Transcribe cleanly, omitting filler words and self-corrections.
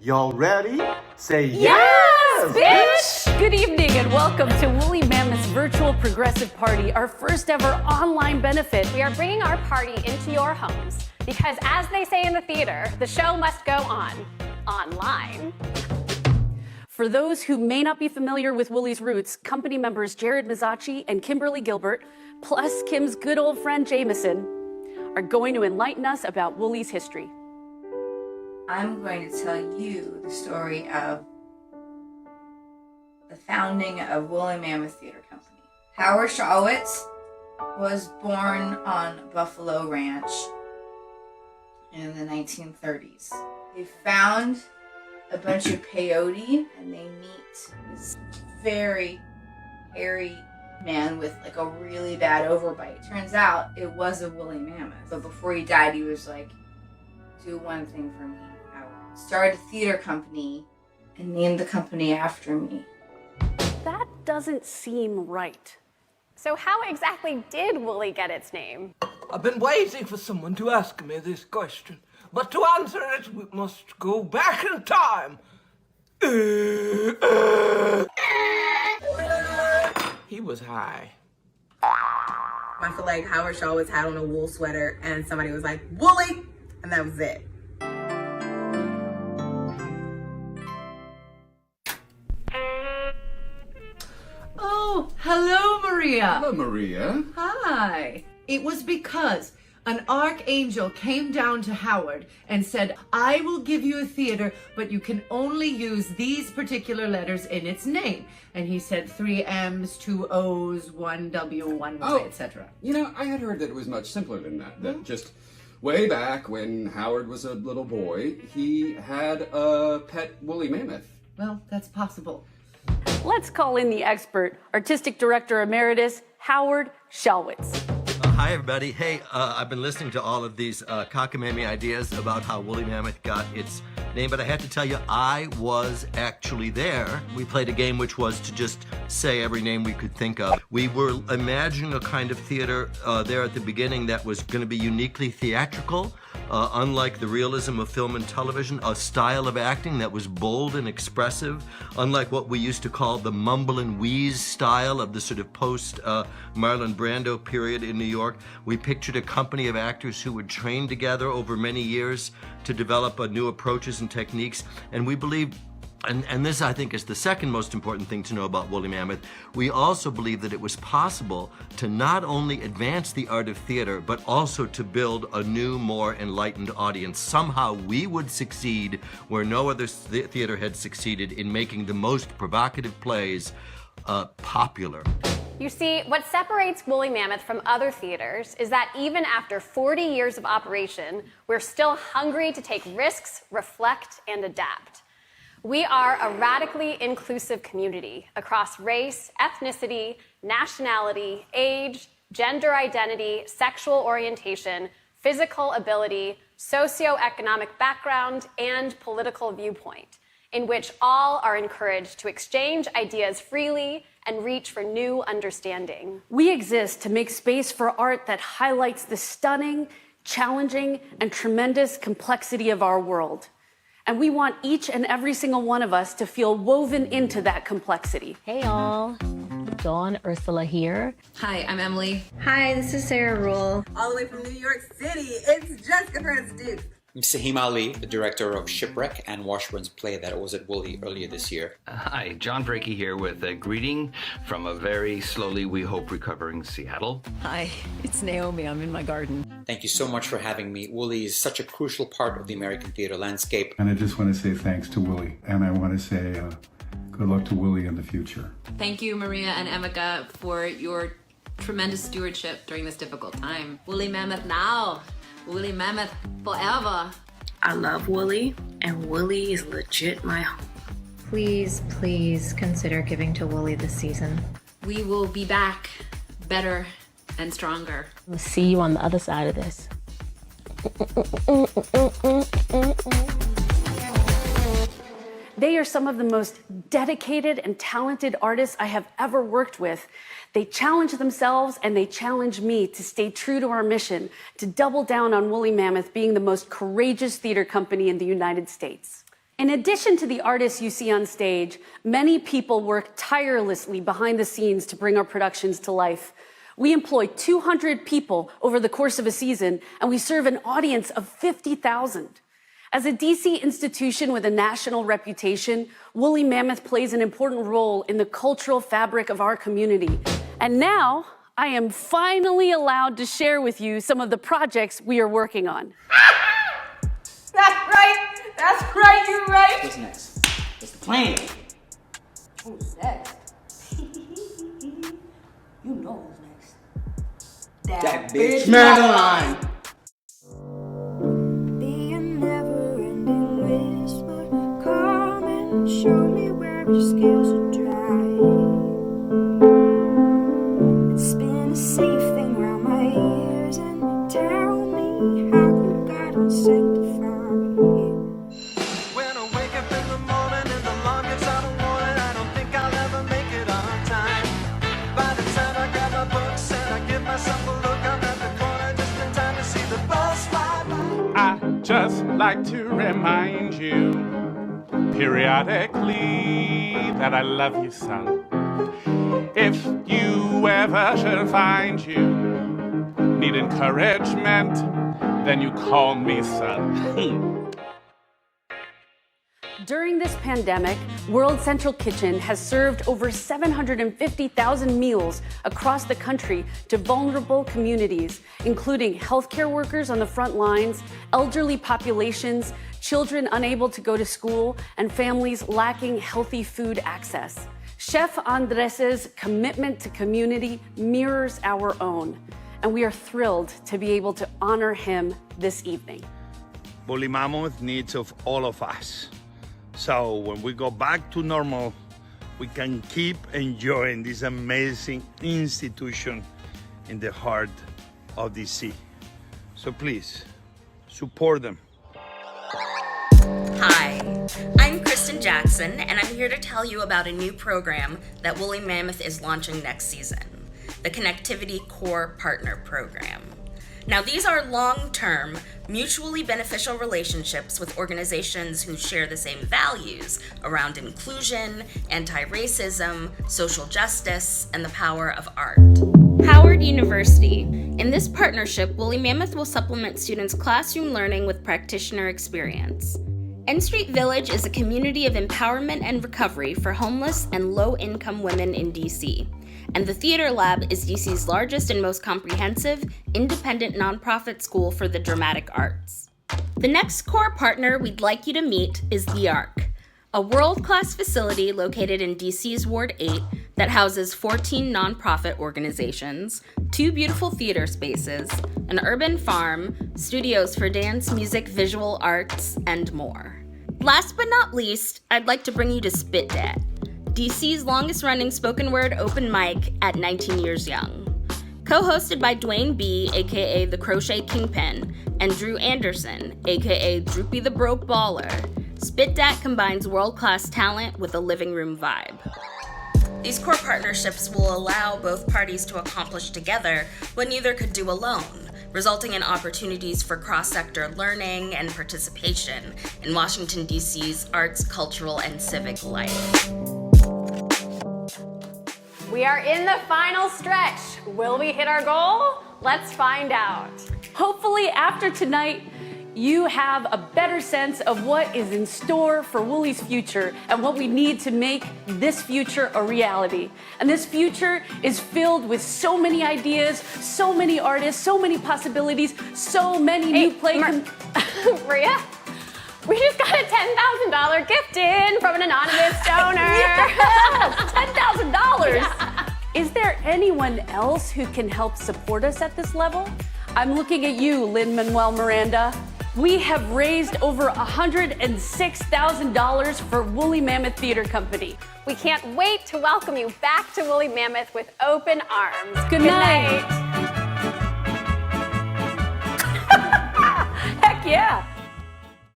Y'all ready? Say Yes, bitch! Good evening and welcome to Woolly Mammoth's virtual progressive party, our first ever online benefit. We are bringing our party into your homes because, as they say in the theater, the show must go on online. For those who may not be familiar with Woolly's roots, company members Jared Mizzachi and Kimberly Gilbert, plus Kim's good old friend Jameson, are going to enlighten us about Woolly's history. I'm going to tell you the story of the founding of Woolly Mammoth Theatre Company. Howard Shawitz was born on Buffalo Ranch in the 1930s. They found a bunch of peyote and they meet this very hairy man with like a really bad overbite. Turns out it was a woolly mammoth. But before he died, he was like, do one thing for me. I started a theater company and named the company after me. That doesn't seem right. So how exactly did Woolly get its name? I've been waiting for someone to ask me this question, but to answer it, we must go back in time. He was high. I feel like Howard Shawitz had on a wool sweater and somebody was like, Woolly, and that was it. Oh, hello, Maria. Hello, Maria. Hi. It was because an archangel came down to Howard and said, I will give you a theater, but you can only use these particular letters in its name. And he said 3 M's, 2 O's, 1 W, 1 Y, etc. You know, I had heard that it was much simpler than that. That just way back when Howard was a little boy, he had a pet woolly mammoth. Well, that's possible. Let's call in the expert, Artistic Director Emeritus, Howard Shawitz. Hi, everybody. Hey, I've been listening to all of these cockamamie ideas about how Woolly Mammoth got its name, but I have to tell you, I was actually there. We played a game which was to just say every name we could think of. We were imagining a kind of theater there at the beginning that was going to be uniquely theatrical, unlike the realism of film and television, a style of acting that was bold and expressive, unlike what we used to call the mumble and wheeze style of the sort of post-Marlon Brando period in New York. We pictured a company of actors who would train together over many years to develop new approaches and techniques, and we believed, and this I think is the second most important thing to know about Woolly Mammoth, we also believe that it was possible to not only advance the art of theater, but also to build a new, more enlightened audience. Somehow we would succeed where no other theater had succeeded in making the most provocative plays popular. You see, what separates Woolly Mammoth from other theaters is that even after 40 years of operation, we're still hungry to take risks, reflect, and adapt. We are a radically inclusive community across race, ethnicity, nationality, age, gender identity, sexual orientation, physical ability, socioeconomic background, and political viewpoint, in which all are encouraged to exchange ideas freely and reach for new understanding. We exist to make space for art that highlights the stunning, challenging, and tremendous complexity of our world. And we want each and every single one of us to feel woven into that complexity. Hey y'all, Dawn Ursula here. Hi, I'm Emily. Hi, this is Sarah Rule. All the way from New York City, it's Jessica Prince-Duke. I'm Sahim Ali, the director of Shipwreck and Washburn's play that was at Woolly earlier this year. Hi, John Brakey here with a greeting from a very slowly, we hope, recovering Seattle. Hi, it's Naomi. I'm in my garden. Thank you so much for having me. Woolly is such a crucial part of the American theater landscape. And I just want to say thanks to Woolly. And I want to say good luck to Woolly in the future. Thank you, Maria and Emeka, for your tremendous stewardship during this difficult time. Woolly Mammoth now. Woolly Mammoth forever. I love Woolly, and Woolly is legit my home. Please, please consider giving to Woolly this season. We will be back better and stronger. We'll see you on the other side of this. They are some of the most dedicated and talented artists I have ever worked with. They challenge themselves and they challenge me to stay true to our mission, to double down on Woolly Mammoth being the most courageous theater company in the United States. In addition to the artists you see on stage, many people work tirelessly behind the scenes to bring our productions to life. We employ 200 people over the course of a season, and we serve an audience of 50,000. As a DC institution with a national reputation, Woolly Mammoth plays an important role in the cultural fabric of our community. And now, I am finally allowed to share with you some of the projects we are working on. That's right, you're right. What's next? What's the plan? Who's next? You know who's next. That bitch Madeline. Be a never-ending whisper, come and show me where your scales are dry. Spin a safe thing round my ears and tell me how you got unsanctified. When I wake up in the morning and the alarm gives out a warning, I don't think I'll ever make it on time. By the time I grab my books and I give myself a look, I'm at the corner just in time to see the bus fly by. I just like to remind you periodically that I love you, son. If you ever should find you need encouragement, then you call me son. During this pandemic, World Central Kitchen has served over 750,000 meals across the country to vulnerable communities, including healthcare workers on the front lines, elderly populations, children unable to go to school, and families lacking healthy food access. Chef Andres' commitment to community mirrors our own, and we are thrilled to be able to honor him this evening. Woolly Mammoth needs of all of us. So when we go back to normal, we can keep enjoying this amazing institution in the heart of DC. So please, support them. Hi, I'm Kristen Jackson, and I'm here to tell you about a new program that Woolly Mammoth is launching next season, the Connectivity Core Partner Program. Now, these are long-term, mutually beneficial relationships with organizations who share the same values around inclusion, anti-racism, social justice, and the power of art. Howard University. In this partnership, Woolly Mammoth will supplement students' classroom learning with practitioner experience. N Street Village is a community of empowerment and recovery for homeless and low-income women in DC. And the Theater Lab is DC's largest and most comprehensive, independent nonprofit school for the dramatic arts. The next core partner we'd like you to meet is The Arc, a world-class facility located in DC's Ward 8 that houses 14 nonprofit organizations, 2 beautiful theater spaces, an urban farm, studios for dance, music, visual arts, and more. Last but not least, I'd like to bring you to Spit Dat, DC's longest-running spoken word open mic at 19 years young. Co-hosted by Dwayne B., aka the Crochet Kingpin, and Drew Anderson, aka Droopy the Broke Baller, Spit Dat combines world-class talent with a living room vibe. These core partnerships will allow both parties to accomplish together what neither could do alone, resulting in opportunities for cross-sector learning and participation in Washington, D.C.'s arts, cultural, and civic life. We are in the final stretch. Will we hit our goal? Let's find out. Hopefully, after tonight, you have a better sense of what is in store for Woolly's future and what we need to make this future a reality. And this future is filled with so many ideas, so many artists, so many possibilities, so many new play... Maria, we just got a $10,000 gift in from an anonymous donor. Yes, $10,000. Yeah. Is there anyone else who can help support us at this level? I'm looking at you, Lin-Manuel Miranda. We have raised over $106,000 for Woolly Mammoth Theatre Company. We can't wait to welcome you back to Woolly Mammoth with open arms. Good night. Heck yeah.